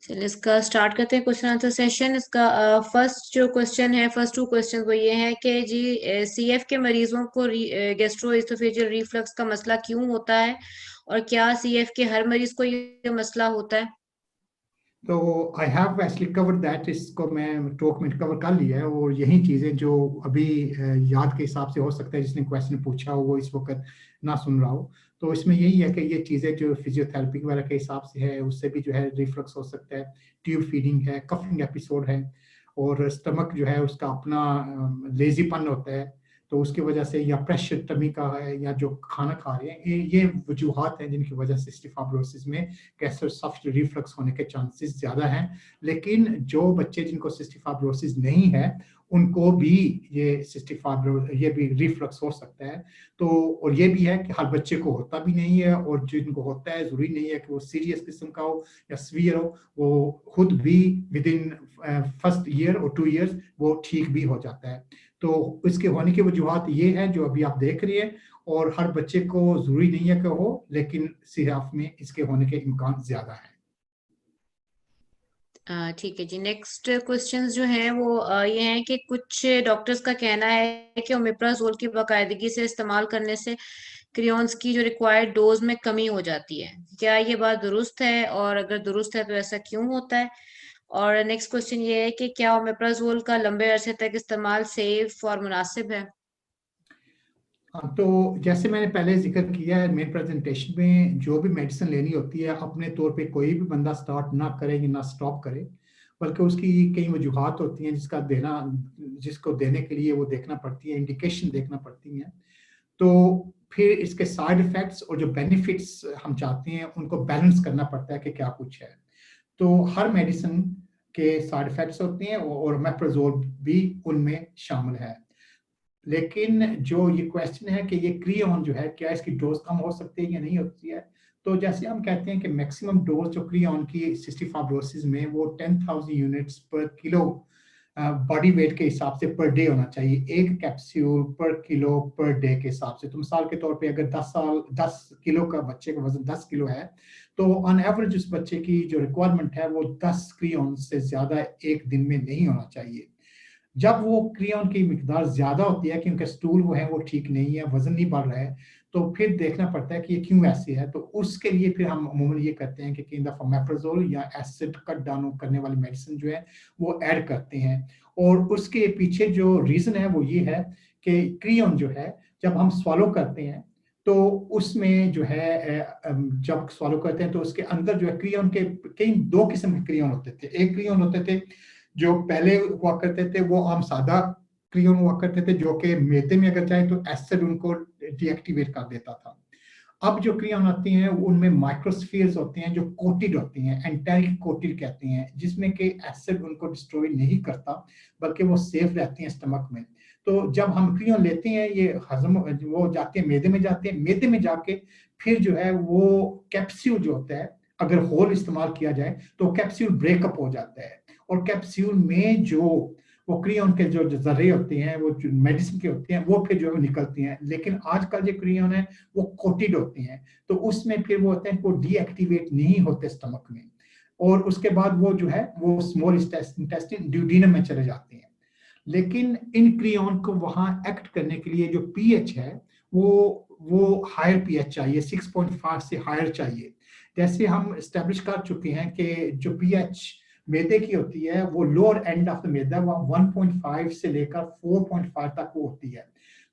चलिए इसका स्टार्ट करते हैं क्वेश्चन आंसर सेशन। इसका फर्स्ट जो क्वेश्चन है, फर्स्ट टू क्वेश्चन वो ये है कि जी सीएफ के मरीजों को गैस्ट्रोएसोफेजियल रिफ्लक्स का मसला क्यों होता है और क्या सीएफ के हर मरीज को ये मसला होता है? तो I have actually cover that, इसको मैं टॉक में कवर कर लिया है। और यही चीज़ें जो अभी याद के हिसाब से हो सकता है जिसने क्वेश्चन पूछा हो वो इस वक्त ना सुन रहा हो, तो इसमें यही है कि ये चीज़ें जो फिजियोथेरेपी वगैरह के हिसाब से है उससे भी जो है रिफ्लक्स हो सकता है, ट्यूब फीडिंग है, कफिंग एपिसोड है, और स्टमक जो है उसका अपना लेजीपन होता है, तो उसकी वजह से, या प्रेशर टमी का है, या जो खाना खा रहे हैं, ये वजूहत हैं जिनकी वजह से सिस्टिक फाइब्रोसिस में गैस्ट्रोएसोफेजियल रिफ्लक्स होने के चांसेस ज़्यादा हैं। लेकिन जो बच्चे जिनको सिस्टिक फाइब्रोसिस नहीं है उनको भी ये भी रिफ्लक्स हो सकता है। तो और ये भी है कि हर बच्चे को होता भी नहीं है, और जिनको होता है ज़रूरी नहीं है कि वो सीरियस किस्म का हो या सीवियर हो, वो खुद भी विद इन फर्स्ट ईयर और 2 इयर्स वो ठीक भी हो जाता है। तो इसके होने की वजूहत ये है जो अभी आप देख रही है, और हर बच्चे को जरूरी नहीं है कि हो, लेकिन सिराफ में इसके होने के इम्कान ज्यादा है। ठीक है जी। नेक्स्ट क्वेश्चंस जो हैं वो ये हैं कि कुछ डॉक्टर्स का कहना है कि ओमेप्राजोल की बाकायदगी से इस्तेमाल करने से क्रियॉन्स की जो रिक्वायर्ड डोज में कमी हो जाती है। क्या ये बात दुरुस्त है, और अगर दुरुस्त है तो ऐसा क्यों होता है? और नेक्स्ट क्वेश्चन ये है कि क्या ओमेप्राजोल का लंबे अरसे तक इस्तेमाल सेफ और मुनासिब है? हाँ, तो जैसे मैंने पहले जिक्र किया है मेन प्रेजेंटेशन में, जो भी मेडिसिन लेनी होती है अपने तौर पे कोई भी बंदा स्टार्ट ना करे या ना स्टॉप करे, बल्कि उसकी कई वजूहत होती हैं जिसको देने के लिए वो देखना पड़ती है, इंडिकेशन देखना पड़ती हैं। तो फिर इसके साइड इफेक्ट्स और जो बेनिफिट्स हम चाहते हैं उनको बैलेंस करना पड़ता है कि क्या कुछ है। तो हर मेडिसिन के साइड इफेक्ट्स होते हैं और ओमेप्राजोल भी उनमें शामिल है। लेकिन जो ये क्वेश्चन है कि ये क्रियॉन जो है क्या इसकी डोज कम हो सकती है या नहीं होती है, तो जैसे हम कहते हैं कि मैक्सिमम डोज जो क्रियॉन की सिस्टिक फाइब्रोसिस में वो 10,000 यूनिट्स पर किलो बॉडी वेट के हिसाब से पर डे होना चाहिए, एक कैप्सूल पर किलो पर डे के हिसाब से। तो मिसाल के तौर पे अगर 10 किलो का बच्चे का वजन 10 किलो है, तो ऑन एवरेज उस बच्चे की जो रिक्वायरमेंट है वो 10 क्रियॉन से ज्यादा एक दिन में नहीं होना चाहिए। जब वो क्रियॉन की मिकदार ज्यादा होती है क्योंकि स्टूल वो है वो ठीक नहीं है, वजन नहीं बढ़ रहा है, तो फिर देखना पड़ता है कि ये क्यों ऐसे है। तो उसके लिए फिर हम अमूमन ये करते हैं कि कई दफा ओमेप्राजोल या एसिड कट डाउन करने वाली मेडिसिन जो है वो ऐड करते हैं। और उसके पीछे जो रीजन है वो ये है कि क्रियॉन जो है जब हम swallow करते हैं तो उसमें जो है जब swallow करते हैं तो उसके अंदर जो है क्रियॉन के कई दो किस्म के क्रियॉन होते थे। एक क्रियॉन होते थे जो पहले हुआ करते थे वो आम सादा क्रियॉन हुआ करते थे, जो कि मैदे में अगर जाए तो एसिड उनको डीएक्टिवेट कर देता था। अब जो क्रियॉन आती हैं उनमें माइक्रोस्फीयर्स होते हैं जो कोटेड होती हैं, एंटाइक कोटेड कहते हैं, जिसमें कि एसिड उनको डिस्ट्रॉय नहीं करता बल्कि वो सेफ रहती हैं स्टमक में। तो जब हम क्रियॉन लेते हैं ये हजम वो जाते हैं मैदे में, जाते हैं मैदे में जाके फिर जो है वो कैप्सूल जो होता है अगर होल इस्तेमाल किया जाए तो कैप्सूल ब्रेकअप हो जाता है, और कैप्सूल में जो वो क्रियॉन के जो जर्रे होते हैं वो मेडिसिन के होते हैं वो फिर जो है निकलती हैं। लेकिन आजकल जो क्रियॉन है वो कोटेड होते हैं, तो उसमें फिर वो होते हैं वो डीएक्टिवेट नहीं होते स्टमक में, और उसके बाद वो जो है वो स्मॉल इंटेस्टाइन ड्यूडेनम में चले जाते हैं। लेकिन इन क्रियॉन को वहां एक्ट करने के लिए जो पीएच है वो हायर पीएच चाहिए, 6.5 से हायर चाहिए। जैसे हम स्टैब्लिश कर चुके हैं कि जो पीएच मैदे की होती है वो लोअर एंड ऑफ द मैदा वो 1.5 से लेकर 4.5 तक वो होती है,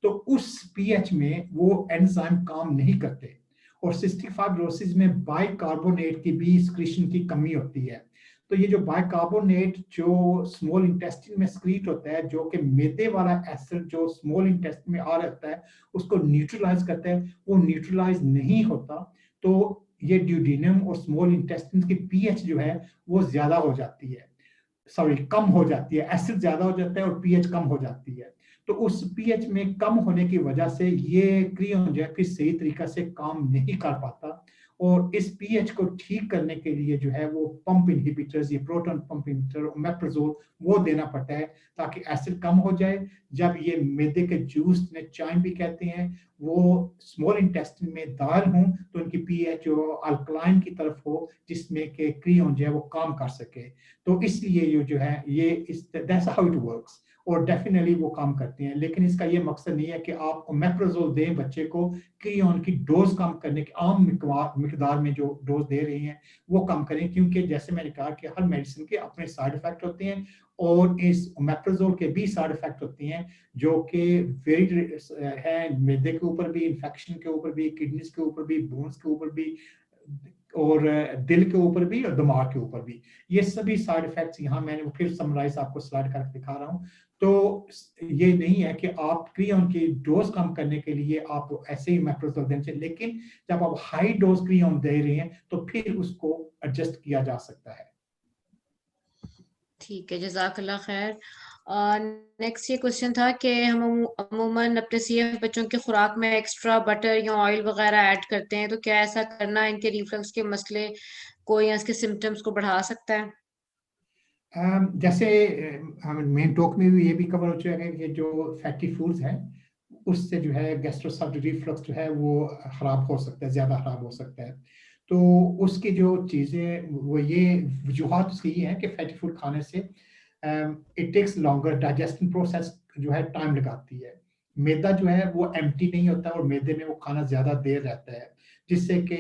तो उस पीएच में वो एंजाइम काम नहीं करते। और सिस्टिक फाइब्रोसिस में बाइकार्बोनेट की भी स्क्रीशन की कमी होती है। तो ये जो बाइकार्बोनेट जो स्मॉल इंटेस्टाइन में स्क्रीट होता है, जो कि मैदे वाला एसिड जो स्मॉल इंटेस्टाइन में आ रहता है उसको न्यूट्रलाइज करता है, वो न्यूट्रलाइज नहीं होता, तो ये ड्यूडेनम और स्मॉल इंटेस्टाइन की पीएच जो है वो ज्यादा हो जाती है, सॉरी कम हो जाती है, एसिड ज्यादा हो जाता है और पीएच कम हो जाती है। तो उस पीएच में कम होने की वजह से ये क्रियॉन जो है फिर सही तरीका से काम नहीं कर पाता, और इस पीएच को ठीक करने के लिए जो है वो पंप इनहिबिटर्स, ये प्रोटॉन पंप इनहिबिटर ओमेप्राजोल वो देना पड़ता है ताकि एसिड कम हो जाए। जब ये मैदे के जूस ने चाइम भी कहते हैं वो स्मॉल इंटेस्टाइन में दाखिल हों तो उनकी पीएच जो अल्कलाइन की तरफ हो जिसमें कि क्रियोन जो है वो काम कर सके। तो इसलिए ये जो है ये इस दैट्स हाउ इट वर्क्स और डेफिनेटली वो काम करते हैं। लेकिन इसका ये मकसद नहीं है कि आप ओमेप्राजोल दें बच्चे को क्रियोन की डोज कम करने के आम मिकदार में जो डोज दे रही हैं वो कम करें, क्योंकि जैसे मैंने कहा कि हर मेडिसिन के अपने साइड इफेक्ट होते हैं और इस ओमेप्राजोल के भी साइड इफेक्ट होती हैं जो कि वेरी है, मैदे के ऊपर भी, इन्फेक्शन के ऊपर भी, किडनीज के ऊपर भी, बोन्स के ऊपर भी और दिल के ऊपर भी और दिमाग के ऊपर भी। ये सभी साइड इफेक्ट्स यहाँ मैंने फिर समराइज आपको स्लाइड करके दिखा रहा हूँ। तो ये नहीं है कि आप क्रियोन की डोज कम करने के लिए आप ऐसे ही ओमेप्राजोल देना चाहिए, लेकिन जब आप हाई डोज क्रियोन दे रहे हैं तो फिर उसको एडजस्ट किया जा सकता है। ठीक है, जज़ाकल्लाह खैर। नेक्स्ट ये क्वेश्चन था कि हम अमूमन अपने सीएफ बच्चों की खुराक में एक्स्ट्रा बटर या ऑयल वगैरह ऐड करते हैं, तो क्या ऐसा करना इनके रिफ्लक्स के मसले को या इसके सिम्टम्स को बढ़ा सकता है? जैसे मेन टॉक में भी ये भी कवर हो चुका है कि जो फैटी फूड्स हैं उससे जो है गैस्ट्रोएसोफेजिक रिफ्लक्स जो है वो खराब हो सकता है, ज़्यादा खराब हो सकता है। तो उसकी जो चीज़ें वो ये वजूहत उसकी ये है कि फैटी फूड खाने से it takes longer digesting process जो है टाइम लगाती है। मैदा जो है वो एम्प्टी नहीं होता और मैदे में वो खाना ज़्यादा देर रहता है जिससे कि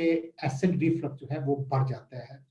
एसिड रिफ्लक्स जो है वो बढ़ जाता है।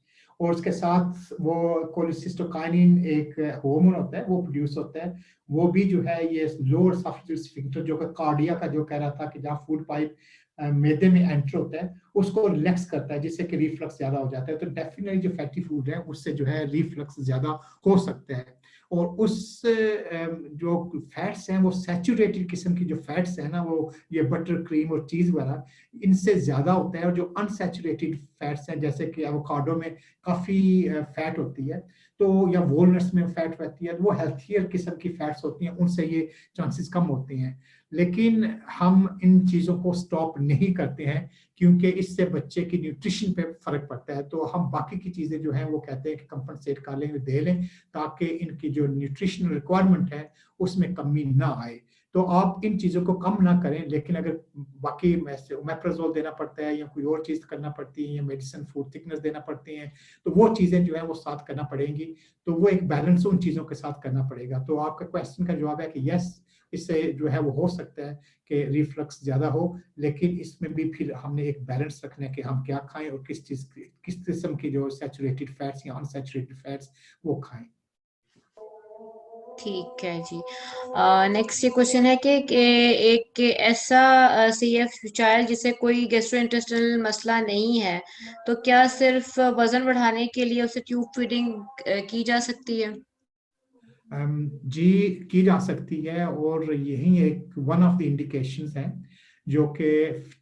और उसके साथ वो कोलेसिस्टोकाइनिन एक हार्मोन होता है वो प्रोड्यूस होता है, वो भी जो है ये लोअर एसोफेजियल स्फिंक्टर जो कि कार्डिया का जो कह रहा था कि जहाँ फूड पाइप मैदे में एंटर होता है उसको रिलैक्स करता है जिससे कि रिफ्लक्स ज्यादा हो जाता है। तो डेफिनेटली जो फैटी फूड है उससे जो है रिफ्लक्स ज्यादा हो सकता है। और उस जो फैट्स हैं वो सैचुरेटेड किस्म की जो फैट्स हैं ना, वो ये बटर क्रीम और चीज वगैरह इनसे ज्यादा होता है। और जो अनसैचुरेटेड फैट्स हैं जैसे कि एवोकाडो में काफी फैट होती है तो या वॉलनट्स में फैट रहती है, वो हेल्थियर किस्म की फैट्स होती हैं, उनसे ये चांसेस कम होते हैं। लेकिन हम इन चीज़ों को स्टॉप नहीं करते हैं क्योंकि इससे बच्चे की न्यूट्रिशन पे फर्क पड़ता है। तो हम बाकी की चीज़ें जो हैं वो कहते हैं कि कंपनसेट कर लें, दे लें ताकि इनकी जो न्यूट्रिशनल रिक्वायरमेंट है उसमें कमी ना आए। तो आप इन चीज़ों को कम ना करें, लेकिन अगर बाकी ओमेप्राजोल देना पड़ता है या कोई और चीज़ करना पड़ती है या मेडिसिन फूड थिकनेस देना पड़ती हैं तो वो चीज़ें जो है वो साथ करना पड़ेंगी। तो वो एक बैलेंस उन चीज़ों के साथ करना पड़ेगा। तो आपका क्वेश्चन का जवाब है कि यस, इससे जो है वो हो सकता है कि रिफ्लक्स ज़्यादा हो, लेकिन इसमें भी फिर हमने एक बैलेंस रखना है कि हम क्या खाएं और किस किस्म की जो सैचुरेटेड फैट्स या अनसैचुरेटेड फैट्स वो खाएं। ठीक है जी। नेक्स्ट ये क्वेश्चन है कि एक ऐसा सीएफ चाइल्ड जिसे कोई गैस्ट्रोइंटेस्टिनल मसला नहीं है, तो क्या सिर्फ वजन बढ़ाने के लिए उसे ट्यूब फीडिंग की जा सकती है? जी की जा सकती है और यही एक वन ऑफ द इंडिकेशंस हैं जो कि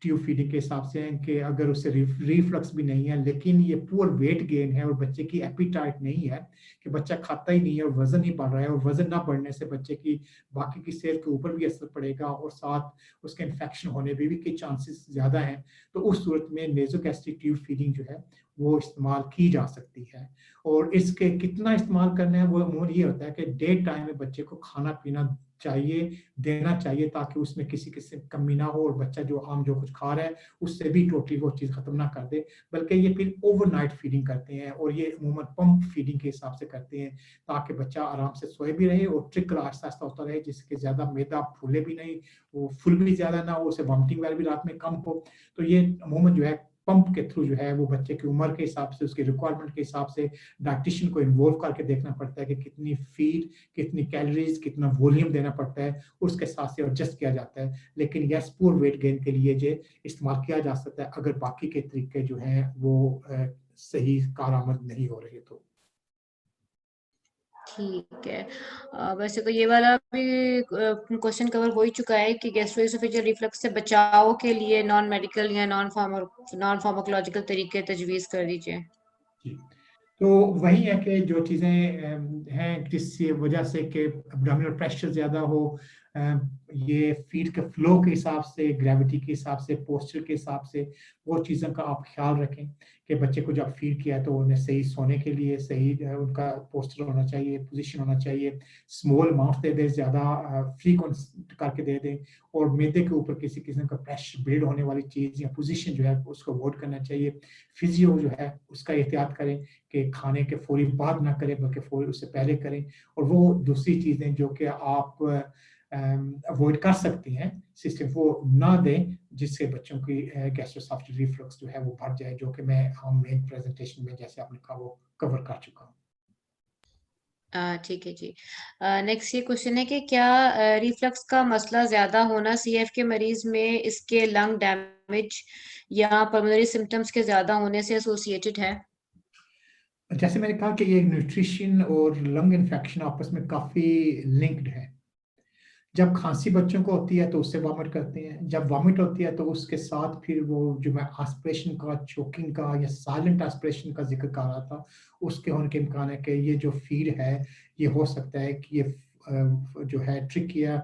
ट्यूब फीडिंग के हिसाब से हैं कि अगर उसे रिफ्लक्स भी नहीं है लेकिन ये पुअर वेट गेन है और बच्चे की एपिटाइट नहीं है कि बच्चा खाता ही नहीं है और वजन ही बढ़ रहा है, और वजन ना बढ़ने से बच्चे की बाकी की सेहत के ऊपर भी असर पड़ेगा और साथ उसके इन्फेक्शन होने भी के चांसेस ज़्यादा हैं। तो उस सूरत में नेज़ोगैस्ट्रिक ट्यूब फीडिंग जो है वो इस्तेमाल की जा सकती है। और इसके कितना इस्तेमाल करना है वो अमूमन ये होता है कि डे टाइम में बच्चे को खाना पीना चाहिए, देना चाहिए ताकि उसमें किसी किस्म की कमी ना हो और बच्चा जो आम जो कुछ खा रहा है उससे भी टोटली वो चीज़ खत्म ना कर दे। बल्कि ये फिर ओवरनाइट फीडिंग करते हैं और ये अमूमन पंप फीडिंग के हिसाब से करते हैं ताकि बच्चा आराम से सोए भी रहे और ट्रिकल आहिस्ता आहिस्ता होता रहे जिसके ज़्यादा मैदा फूले भी नहीं, वो फुल भी ज़्यादा ना हो, उसे वॉमिटिंग वगैरह भी रात में कम हो। तो ये अमूमन जो है पंप के थ्रू जो है वो बच्चे की उम्र के हिसाब से, उसकी रिक्वायरमेंट के हिसाब से डाइटिशियन को इन्वॉल्व करके देखना पड़ता है कि कितनी फीड, कितनी कैलोरीज, कितना वॉल्यूम देना पड़ता है, उसके साथ से एडजस्ट किया जाता है। लेकिन यस, पूर वेट गेन के लिए ये इस्तेमाल किया जा सकता है अगर बाकी के तरीके जो हैं वो सही कारआमद नहीं हो रहे तो। ठीक है। वैसे तो ये वाला भी क्वेश्चन कवर हो ही चुका है कि गैस्ट्रोएसोफेजियल रिफ्लक्स से बचाव के लिए नॉन मेडिकल या नॉन फार्माकोलॉजिकल तरीके तजवीज कर दीजिए। जी, तो वही है कि जो चीज़ें हैं जिसकी वजह से कि एब्डोमिनल प्रेशर ज़्यादा हो, ये फीड के फ्लो के हिसाब से, ग्रेविटी के हिसाब से, पोस्चर के हिसाब से वो चीज़ों का आप ख्याल रखें कि बच्चे को जब फीड किया तो उन्हें सही सोने के लिए सही उनका पोस्चर होना चाहिए, पोजीशन होना चाहिए, स्मॉल अमाउंट दे दें, ज़्यादा फ्रीक्वेंट करके दे दें, और मैदे के ऊपर किसी किस्म का प्रेशर बिल्ड होने वाली चीज़ या पोजीशन जो है उसको अवॉइड करना चाहिए। फिजियो जो है उसका एहतियात करें कि खाने के फौरी बाद ना करें बल्कि फौरी उससे पहले करें, और वो दूसरी चीज़ें जो कि आप अवॉइड कर सकती हैं सिस्टम वो ना दें जिससे बच्चों की गैस्ट्रोएसोफेजियल रिफ्लक्स जो है वो बढ़ जाए, जो कि मैं हम मेन प्रेजेंटेशन में जैसे आपने कहा वो कवर कर चुका हूँ। ठीक है जी। नेक्स्ट ये क्वेश्चन है कि क्या रिफ्लक्स का मसला ज्यादा होना सीएफ के मरीज में इसके लंग डैमेज या पल्मोनरी सिम्टम्स के ज्यादा होने से एसोसिएटेड है? जैसे मैंने कहा कि ये न्यूट्रिशन और लंग इन्फेक्शन आपस में काफी लिंक्ड है। जब खांसी बच्चों को होती है तो उससे वॉमिट करते हैं, जब वॉमिट होती है तो उसके साथ फिर वो जो मैं एस्पिरेशन का, चोकिंग का या साइलेंट एस्पिरेशन का जिक्र कर रहा था उसके होने के इम्कान है कि ये जो फीड है ये हो सकता है कि ये जो है ट्रिकिया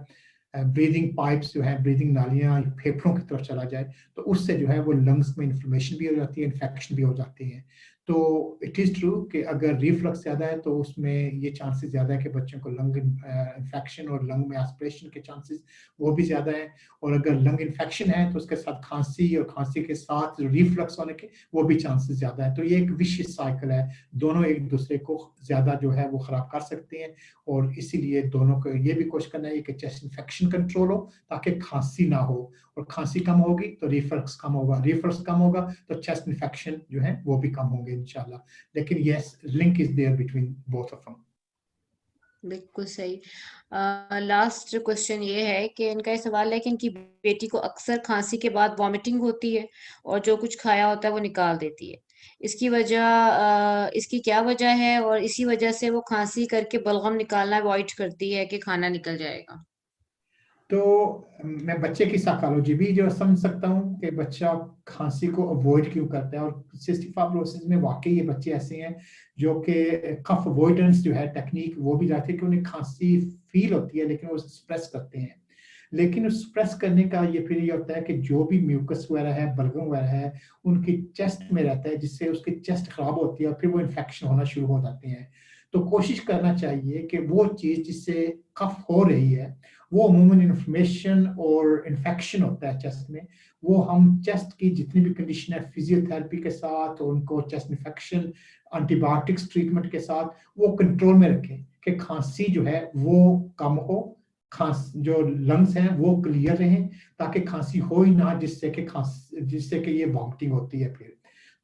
ब्रीदिंग पाइप्स जो है, ब्रीदिंग नालियां फेफड़ों की तरफ चला जाए तो उससे जो है वो लंग्स में इन्फ्लेमेशन भी हो जाती है, इन्फेक्शन भी हो जाती है। तो इट इज़ ट्रू कि अगर रिफ्लक्स ज़्यादा है तो उसमें ये चांसेस ज़्यादा है कि बच्चों को लंग इन्फेक्शन और लंग में एस्पिरेशन के चांसेस वो भी ज़्यादा है, और अगर लंग इन्फेक्शन है तो उसके साथ खांसी और खांसी के साथ रिफ्लक्स होने के वो भी चांसेस ज़्यादा है। तो ये एक विशियस साइकिल है, दोनों एक दूसरे को ज़्यादा जो है वो ख़राब कर सकते हैं, और इसीलिए दोनों को ये भी कोशिश करना है कि चेस्ट इन्फेक्शन कंट्रोल हो ताकि खांसी ना हो, और खांसी कम होगी तो रिफ्लक्स कम होगा, रिफ्लक्स कम होगा तो चेस्ट इन्फेक्शन जो है वो भी कम होंगे इंशाल्लाह। लेकिन yes, link is there between both of them. बिल्कुल सही। लास्ट क्वेश्चन ये है कि इनका ये सवाल है कि इनकी बेटी को अक्सर खांसी के बाद वॉमिटिंग होती है और जो कुछ खाया होता है वो निकाल देती है। इसकी क्या वजह है और इसी वजह से वो खांसी करके बलगम निकालना अवॉइड करती है कि खाना निकल जाएगा? तो मैं बच्चे की साइकोलॉजी भी जो समझ सकता हूँ कि बच्चा खांसी को अवॉइड क्यों करता है, और सिस्टिक फाइब्रोसिस में वाकई ये बच्चे ऐसे हैं जो कि कफ अवॉइडेंस जो है टेक्निक वो भी जाती है कि उन्हें खांसी फील होती है लेकिन वो सप्रेस करते हैं। लेकिन उस सप्रेस करने का ये फिर ये होता है कि जो भी म्यूकस वगैरह है, बलगम वगैरह है, उनकी चेस्ट में रहता है जिससे उसकी चेस्ट खराब होती है और फिर वो इन्फेक्शन होना शुरू हो जाते हैं। तो कोशिश करना चाहिए कि वो चीज़ जिससे कफ हो रही है वो अमूमन इन्फ्लेमेशन और इन्फेक्शन होता है चेस्ट में, वो हम चेस्ट की जितनी भी कंडीशन है फिजियोथेरेपी के साथ और उनको चेस्ट इन्फेक्शन एंटीबायोटिक्स ट्रीटमेंट के साथ वो कंट्रोल में रखें कि खांसी जो है वो कम हो, खांस जो लंग्स हैं वो क्लियर रहें ताकि खांसी हो ही ना जिससे कि ये वॉमिटिंग होती है फिर।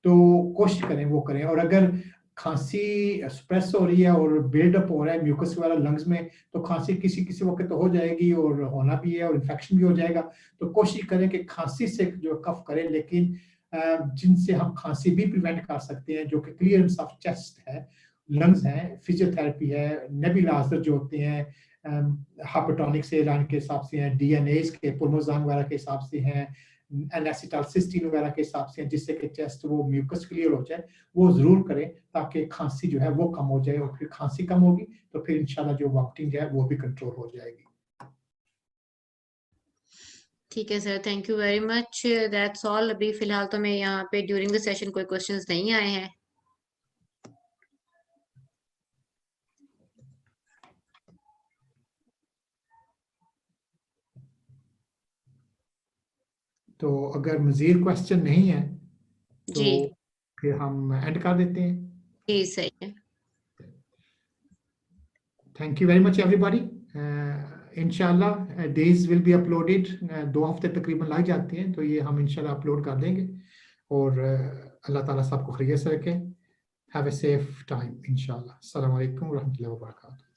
तो कोशिश करें वो करें, और अगर खांसी स्प्रेस हो रही है और बिल्डअप हो रहा है म्यूकस वाला लंग्स में तो खांसी किसी किसी वक्त तो हो जाएगी और होना भी है और इन्फेक्शन भी हो जाएगा। तो कोशिश करें कि खांसी से जो कफ करें, लेकिन जिनसे हम खांसी भी प्रिवेंट कर सकते हैं जो कि क्लियरेंस ऑफ चेस्ट है, लंग्स हैं, फिजियोथेरेपी है, नेबुलाइजर जो होते हैं हाइपोटोनिक से एयरलाइन के हिसाब से हैं, डीएनएस के पुलमोजान वगैरह के हिसाब से हैं, एन-एसिटाइलसिस्टीन वगैरह के हिसाब से, जिससे कि चेस्ट वो म्यूकस क्लियर हो जाए, वो जरूर करें ताकि खांसी जो है वो कम हो जाए, और फिर खांसी कम होगी तो फिर इंशाल्लाह जो वॉमिटिंग है वो भी कंट्रोल हो जाएगी। ठीक है sir, thank you very much. That's all. अभी फिलहाल तो मैं यहाँ पे ड्यूरिंग द सेशन कोई क्वेश्चंस नहीं आए हैं। तो अगर मजीद क्वेश्चन नहीं है तो जी फिर हम एंड कर देते हैं। जी सही है। Thank you very much everybody. इंशाल्लाह डेज विल बी अपलोडेड, 2 हफ्ते तकरीबन लग जाते हैं तो ये हम इंशाल्लाह अपलोड कर देंगे, और अल्लाह ताला सबको खैरियत से रखे। हैव ए सेफ टाइम इंशाल्लाह। अस्सलाम वालेकुम व रहमतुल्लाहि व बरकातहू।